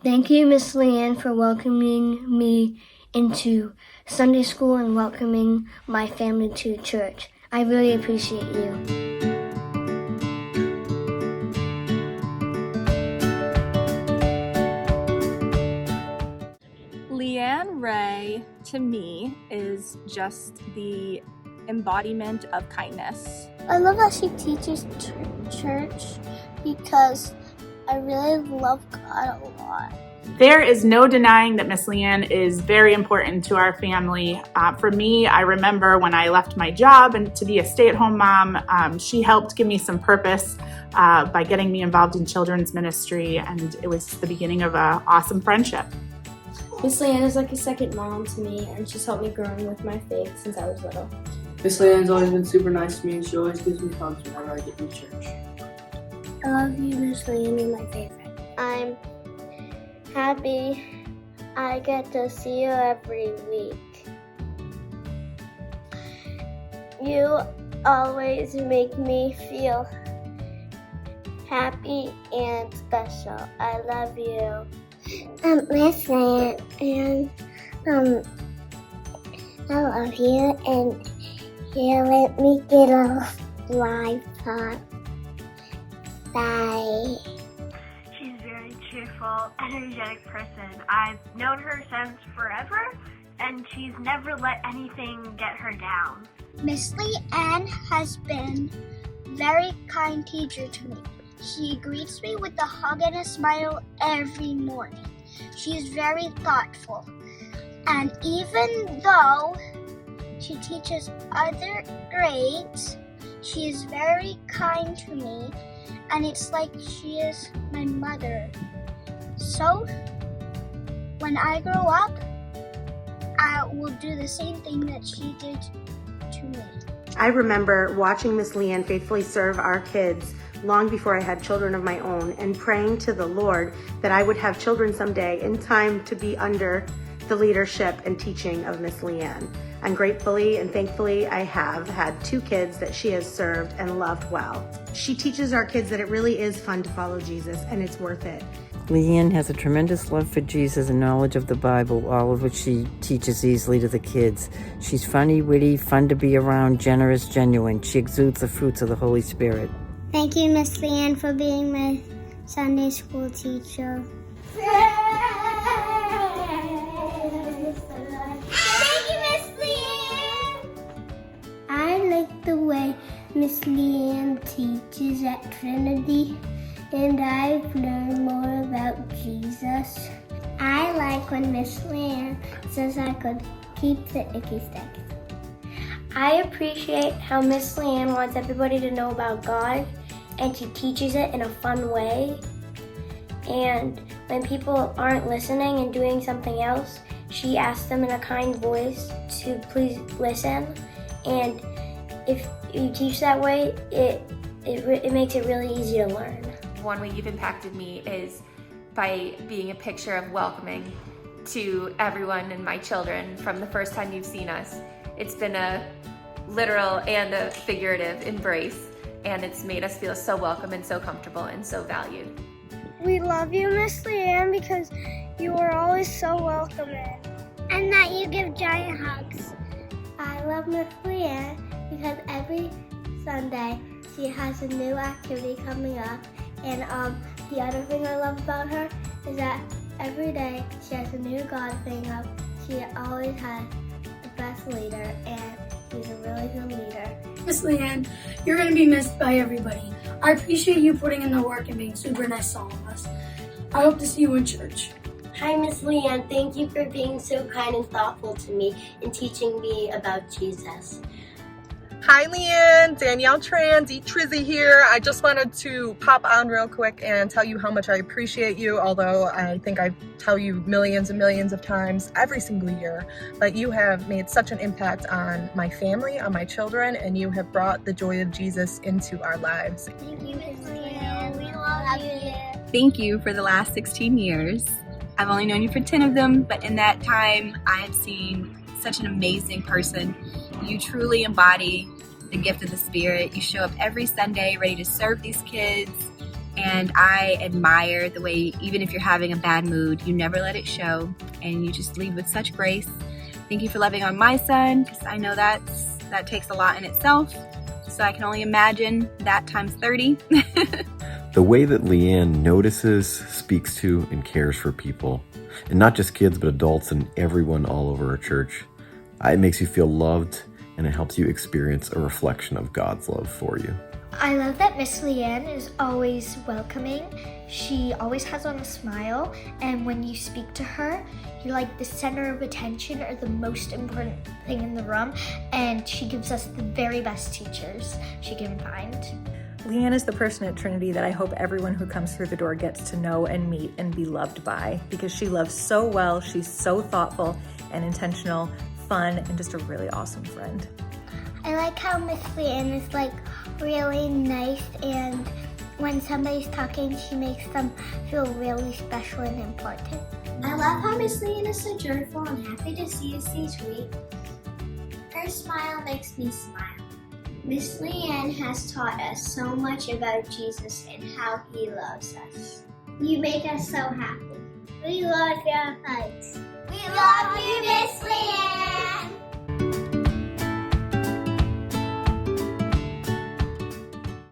Thank you, Miss Liane, for welcoming me into Sunday school and welcoming my family to church. I really appreciate you. Liane Ray, to me, is just the embodiment of kindness. I love that she teaches church because I really love God a lot. There is no denying that Miss Liane is very important to our family. For me, I remember when I left my job and to be a stay-at-home mom, she helped give me some purpose by getting me involved in children's ministry, and it was the beginning of an awesome friendship. Miss Liane is like a second mom to me, and she's helped me grow with my faith since I was little. Miss Liane's always been super nice to me, and she always gives me hugs whenever I get to church. I love you, Miss Liane, you're my favorite. I'm happy I get to see you every week. You always make me feel happy and special. I love you. Miss Liane, and I love you, and you let me get a live talk. Bye. She's a very cheerful, energetic person. I've known her since forever, and she's never let anything get her down. Miss Liane has been a very kind teacher to me. She greets me with a hug and a smile every morning. She is very thoughtful. And even though she teaches other grades, she is very kind to me, and it's like she is my mother. So, when I grow up, I will do the same thing that she did to me. I remember watching Miss Liane faithfully serve our kids long before I had children of my own, and praying to the Lord that I would have children someday in time to be under the leadership and teaching of Miss Liane. And gratefully and thankfully, I have had 2 kids that she has served and loved well. She teaches our kids that it really is fun to follow Jesus, and it's worth it. Liane has a tremendous love for Jesus and knowledge of the Bible, all of which she teaches easily to the kids. She's funny, witty, fun to be around, generous, genuine. She exudes the fruits of the Holy Spirit. Thank you, Miss Liane, for being my Sunday school teacher. Thank you, Miss Liane. I like the way Miss Liane teaches at Trinity, and I've learned more about Jesus. I like when Miss Liane says I could keep the icky sticks. I appreciate how Miss Liane wants everybody to know about God, and she teaches it in a fun way. And when people aren't listening and doing something else, she asks them in a kind voice to please listen. And if you teach that way, it makes it really easy to learn. One way you've impacted me is by being a picture of welcoming to everyone and my children from the first time you've seen us. It's been a literal and a figurative embrace, and it's made us feel so welcome and so comfortable and so valued. We love you, Miss Liane, because you are always so welcoming. And that you give giant hugs. I love Miss Liane because every Sunday she has a new activity coming up. And the other thing I love about her is that every day she has a new God thing up. She always has the best leader, and she's a really good leader. Miss Liane, you're going to be missed by everybody. I appreciate you putting in the work and being super nice to all of us. I hope to see you in church. Hi, Miss Liane. Thank you for being so kind and thoughtful to me and teaching me about Jesus. Hi Liane, Danielle Tran, Trizzy here. I just wanted to pop on real quick and tell you how much I appreciate you, although I think I tell you millions and millions of times every single year, but you have made such an impact on my family, on my children, and you have brought the joy of Jesus into our lives. Thank you, Miss Liane. We love you. Thank you for the last 16 years. I've only known you for 10 of them, but in that time, I have seen such an amazing person. You truly embody the gift of the Spirit. You show up every Sunday ready to serve these kids, And I admire the way, even if you're having a bad mood, you never let it show and you just lead with such grace. Thank you for loving on my son, because I know that takes a lot in itself. So I can only imagine that times 30. The way that Liane notices, speaks to, and cares for people, and not just kids, but adults and everyone all over our church, it makes you feel loved, and it helps you experience a reflection of God's love for you. I love that Miss Liane is always welcoming. She always has on a smile, and when you speak to her, you're like the center of attention or the most important thing in the room, and she gives us the very best teachers she can find. Liane is the person at Trinity that I hope everyone who comes through the door gets to know and meet and be loved by, because she loves so well, she's so thoughtful and intentional, fun, and just a really awesome friend. I like how Miss Liane is like really nice, and when somebody's talking, she makes them feel really special and important. I love how Miss Liane is so joyful and happy to see us each week. Her smile makes me smile. Miss Liane has taught us so much about Jesus and how he loves us. You make us so happy. We love your hugs. We love you, Miss